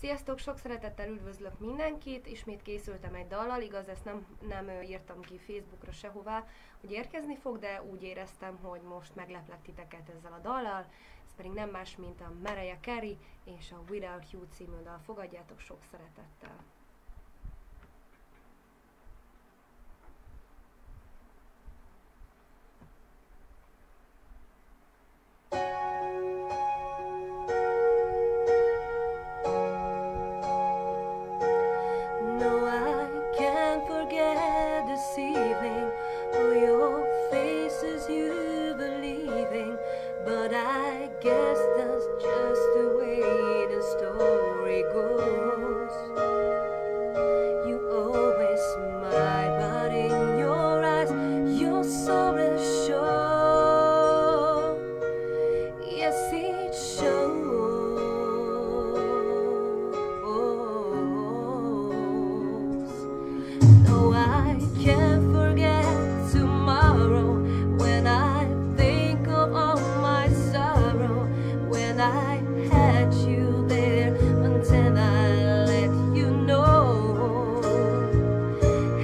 Sziasztok, sok szeretettel üdvözlök mindenkit, ismét készültem egy dallal, igaz, ezt nem írtam ki Facebookra sehová, hogy érkezni fog, de úgy éreztem, hogy most megleplek titeket ezzel a dallal, ez pedig nem más, mint a Mariah Carey és a Without You című dal, fogadjátok sok szeretettel! But I guess that's just the way the story goes. You always smile, but in your eyes you're so reassured. Yes, it shows. No, I can't forget tomorrow when I think of all my sorrow, when I had you there until I let you know.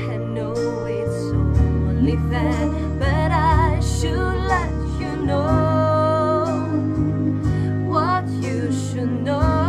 I know it's only fair, but I should let you know what you should know.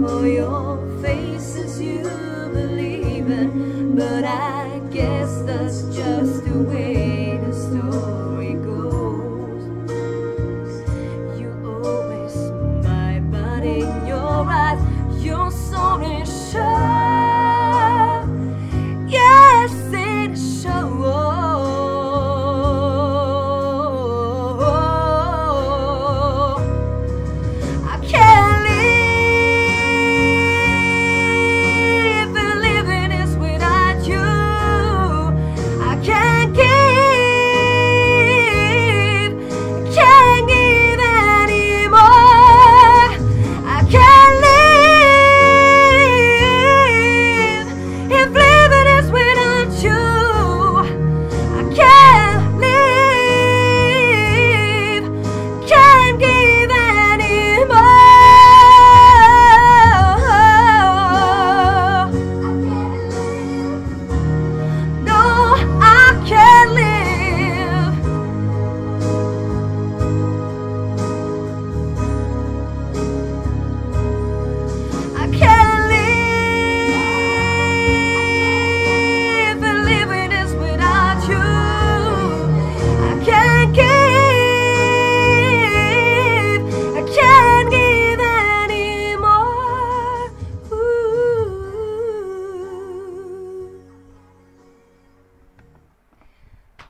All your faces you believe in, but I guess that's just the way the story goes. You always smile, but in your eyes you're so reassured. Yes, it shows.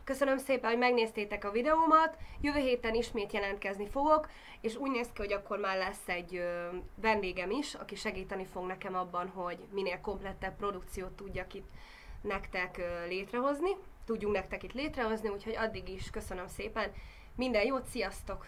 Köszönöm szépen, hogy megnéztétek a videómat, jövő héten ismét jelentkezni fogok, és úgy néz ki, hogy akkor már lesz egy vendégem is, aki segíteni fog nekem abban, hogy minél komplettebb produkciót tudjunk itt nektek létrehozni, úgyhogy addig is köszönöm szépen, minden jót, sziasztok!